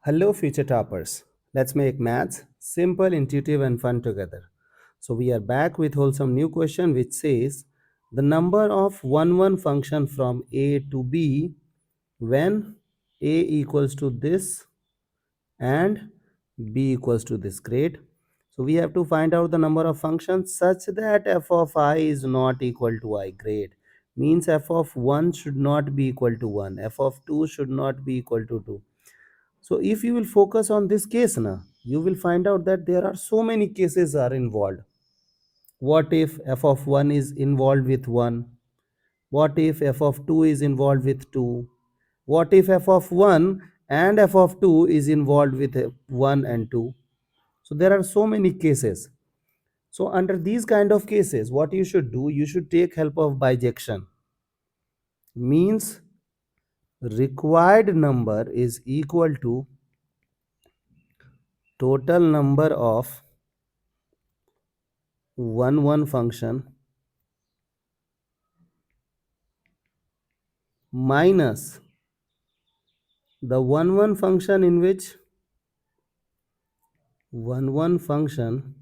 Hello, future toppers. Let's make maths simple, intuitive, and fun together. So, we are back with wholesome new question which says the number of 1 function from a to b when a equals to this and b equals to this. Great. So, we have to find out the number of functions such that f of I is not equal to I. Great. Means f of 1 should not be equal to 1, f of 2 should not be equal to 2. So if you will focus on this case now, you will find out that there are so many cases are involved. What if f of 1 is involved with 1? What if f of 2 is involved with 2? What if f of 1 and f of 2 is involved with 1 and 2? So there are so many cases. So under these kind of cases, what you should do, you should take help of bijection. Means required number is equal to total number of 1 function minus the 1 function in which 1 function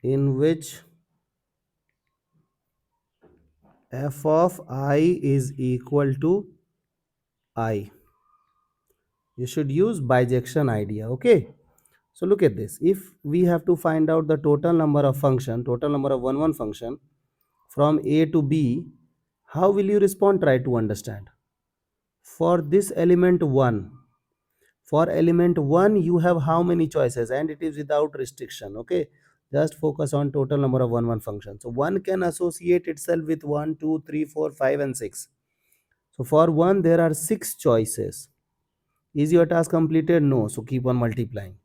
in which f of I is equal to I. You should use bijection idea. Okay, so look at this. If we have to find out the total number of one function from a to b, how will you respond? Try to understand. For this element 1, for element 1 you have how many choices, and it is without restriction. Okay, just focus on total number of 1 function. So 1 can associate itself with 1, 2, 3, 4, 5 and 6. So for 1 there are 6 choices. Is your task completed? No. So keep on multiplying.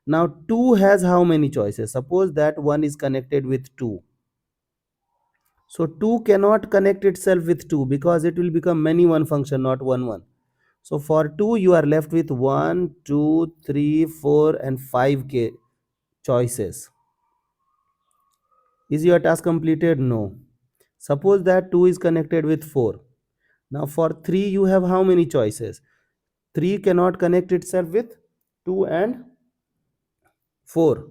Now 2 has how many choices? Suppose that 1 is connected with 2. So 2 cannot connect itself with 2 because it will become many 1 function, not 1. So for 2 you are left with 1, 2, 3, 4 and 5 choices. Is your task completed? No. Suppose that 2 is connected with 4. Now for 3 you have how many choices? 3 cannot connect itself with 2 and 4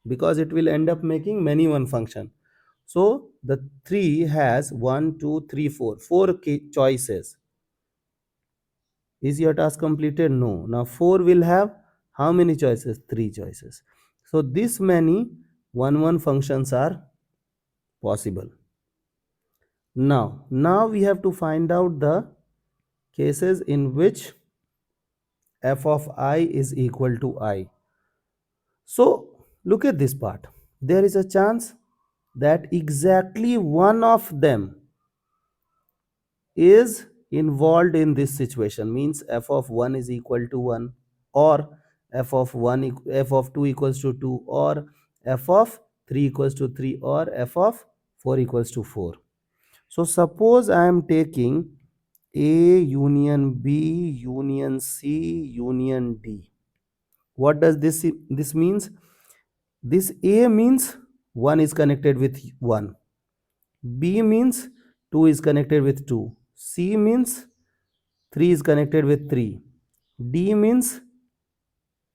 because it will end up making many 1 function. So the 3 has 1, 2, 3, 4 choices. Is your task completed? No. Now 4 will have how many choices? 3 choices. So this many 1 functions are possible. Now we have to find out the cases in which f of I is equal to I. So look at this part. There is a chance that exactly one of them is involved in this situation. Means f of 1 is equal to 1, or f of 2 equals to 2, or f of 3 equals to 3, or f of 4 equals to 4. So suppose I am taking A union B union C union D. What does this means? This A means 1 is connected with 1. B means 2 is connected with 2. C means 3 is connected with 3. D means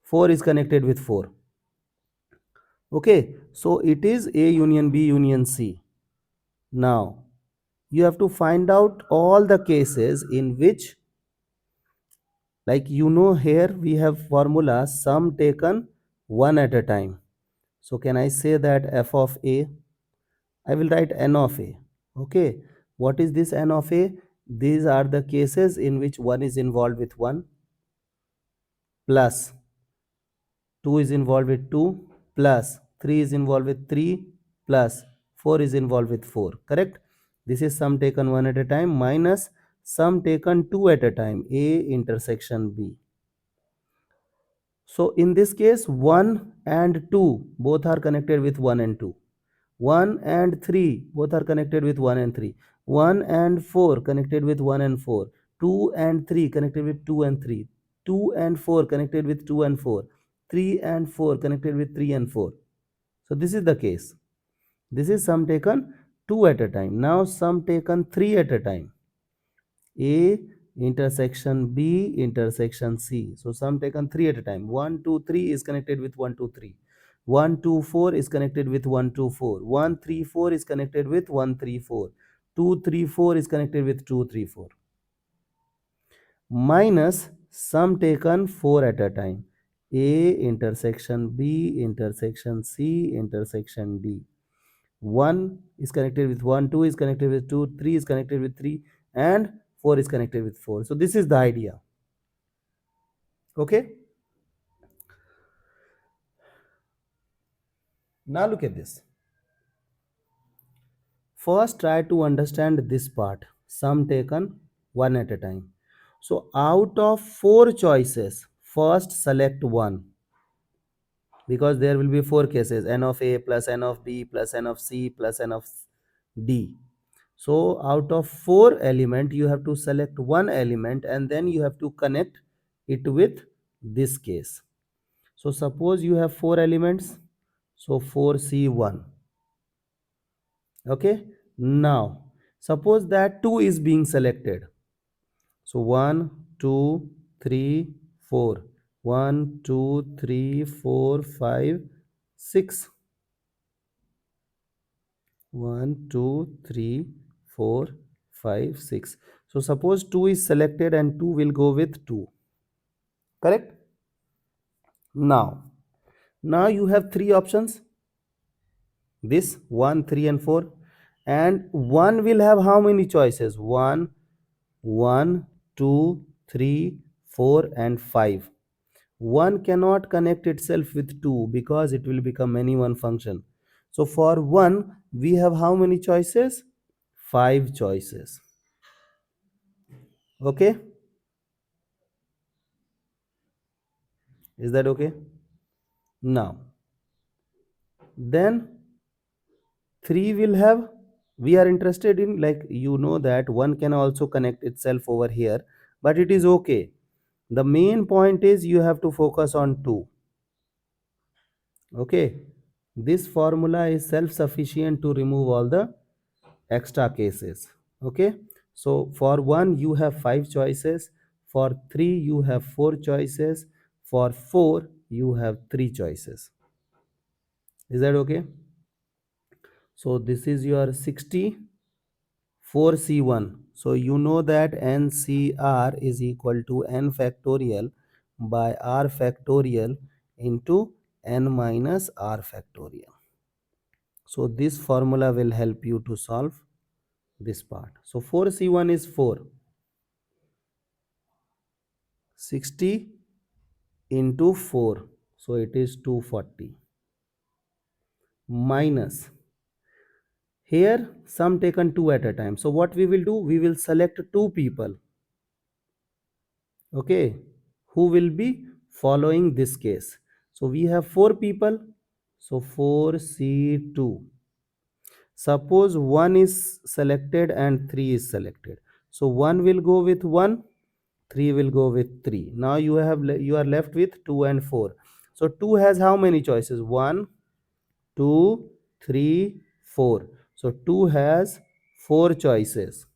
4 is connected with 4. Okay, so it is A union B union C. Now, you have to find out all the cases in which, like here we have formula sum taken one at a time. So can I say that f of A? I will write n of A. Okay, what is this n of A? These are the cases in which 1 is involved with 1, plus 2 is involved with 2, plus 3 is involved with 3, plus 4 is involved with 4. Correct? This is sum taken one at a time minus sum taken two at a time, A intersection B. So in this case 1 and 2 both are connected with 1 and 2. 1 and 3 both are connected with 1 and 3. 1 and 4 connected with 1 and 4. 2 and 3 connected with 2 and 3. 2 and 4 connected with 2 and 4. 3 and 4 connected with 3 and 4. So this is the case. This is sum taken 2 at a time. Now sum taken 3 at a time. A intersection B, intersection C. So sum taken 3 at a time. 1, 2, 3 is connected with 1, 2, 3. 1, 2, 4 is connected with 1, 2, 4. 1, 3, 4 is connected with 1, 3, 4. 2, 3, 4 is connected with 2, 3, 4. Minus sum taken 4 at a time. A intersection B, intersection C, intersection D. 1 is connected with 1, 2 is connected with 2, 3 is connected with 3, and 4 is connected with 4. So this is the idea. Okay. Now look at this. First try to understand this part. Sum taken 1 at a time. So out of 4 choices, first select 1, because there will be 4 cases: n of A plus n of B plus n of C plus n of D. So out of 4 element, you have to select 1 element and then you have to connect it with this case. So suppose you have 4 elements, so 4C1. Okay. Now suppose that 2 is being selected. So 1, 2, 3, 4. 1, 2, 3, 4, 5, 6. 1, 2, 3, 4, 5, 6. So suppose 2 is selected and 2 will go with 2. Correct? Now you have 3 options. This 1, 3 and 4. And 1 will have how many choices? 1, 1, 2, 3, 4 and 5. 1 cannot connect itself with 2 because it will become any one function. So for 1, we have how many choices? 5 choices. Okay? Is that okay? Now, then 3 will have, we are interested in, like, you know that 1 can also connect itself over here, but it is okay. The main point is you have to focus on 2. Okay? This formula is self-sufficient to remove all the extra cases. Okay? So for 1 you have 5 choices, for 3 you have 4 choices, for 4 you have 3 choices. Is that okay? So this is your 64C1. So you know that NCR is equal to n factorial by r factorial into n minus r factorial. So this formula will help you to solve this part. So 4C1 is 4. 60 into 4. So it is 240. Minus. Here sum taken 2 at a time. So what we will do? We will select 2 people. Okay. Who will be following this case? So we have 4 people. So 4C2. Suppose 1 is selected and 3 is selected. So 1 will go with 1, 3 will go with 3. Now you are left with 2 and 4. So 2 has how many choices? 1, 2, 3, 4. So 2 has 4 choices.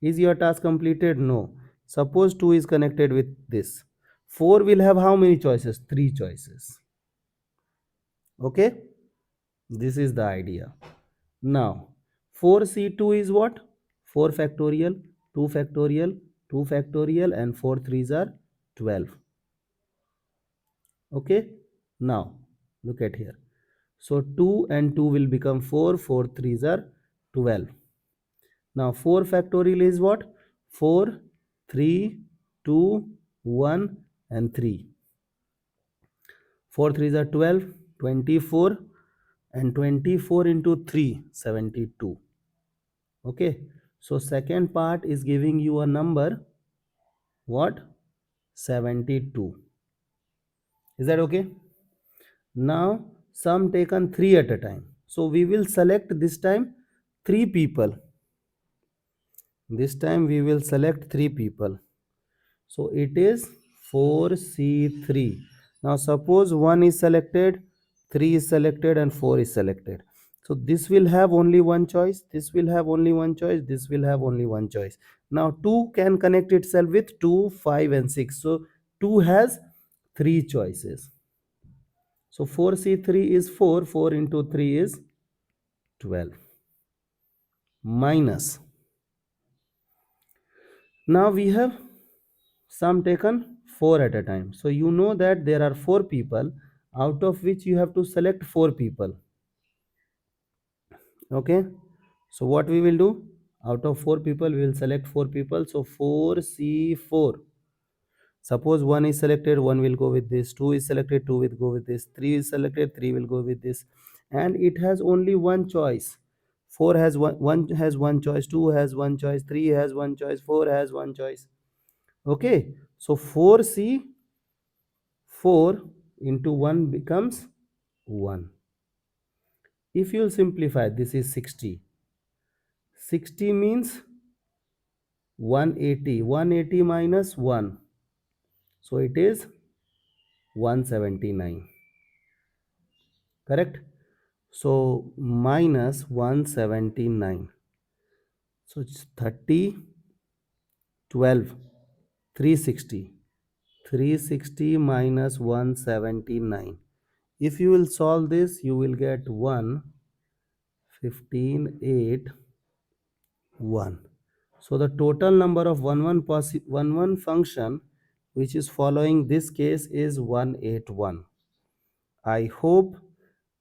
Is your task completed? No. Suppose 2 is connected with this. 4 will have how many choices? 3 choices. Okay? This is the idea. Now, 4C2 is what? 4 factorial, 2 factorial, 2 factorial, and 4 threes are 12. Okay? Now, look at here. So 2 and 2 will become 4, 4 threes are 12. Now 4 factorial is what? 4, 3, 2, 1 and 3. 4 threes are 12, 24, and 24 into 3, 72. Okay. So second part is giving you a number, what? 72. Is that okay? Now sum taken 3 at a time. So we will select this time 3 people. This time we will select 3 people. So it is 4C3. Now suppose 1 is selected, 3 is selected and 4 is selected. So this will have only one choice, this will have only one choice, this will have only one choice. Now 2 can connect itself with 2, 5 and 6. So 2 has 3 choices. So 4c3 is 4, 4 into 3 is 12, minus, now we have sum taken 4 at a time. So you know that there are 4 people, out of which you have to select 4 people. Okay, so what we will do, out of 4 people we will select 4 people. So 4c4, suppose 1 is selected, 1 will go with this, 2 is selected, 2 will go with this, 3 is selected, 3 will go with this, and it has only one choice. 4 has one has one choice, 2 has one choice, 3 has one choice, 4 has one choice. Okay, so 4c4 into 1 becomes 1. If you simplify, this is 60. 60 means 180. 180 minus 1. So it is 179. Correct? So minus 179. So it's 30, 12, 360. 360 minus 179. If you will solve this, you will get 1, 15, 8, 1. So the total number of 1 function which is following this case is 181. I hope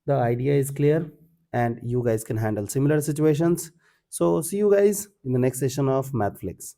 the idea is clear and you guys can handle similar situations. So see you guys in the next session of Mathflix.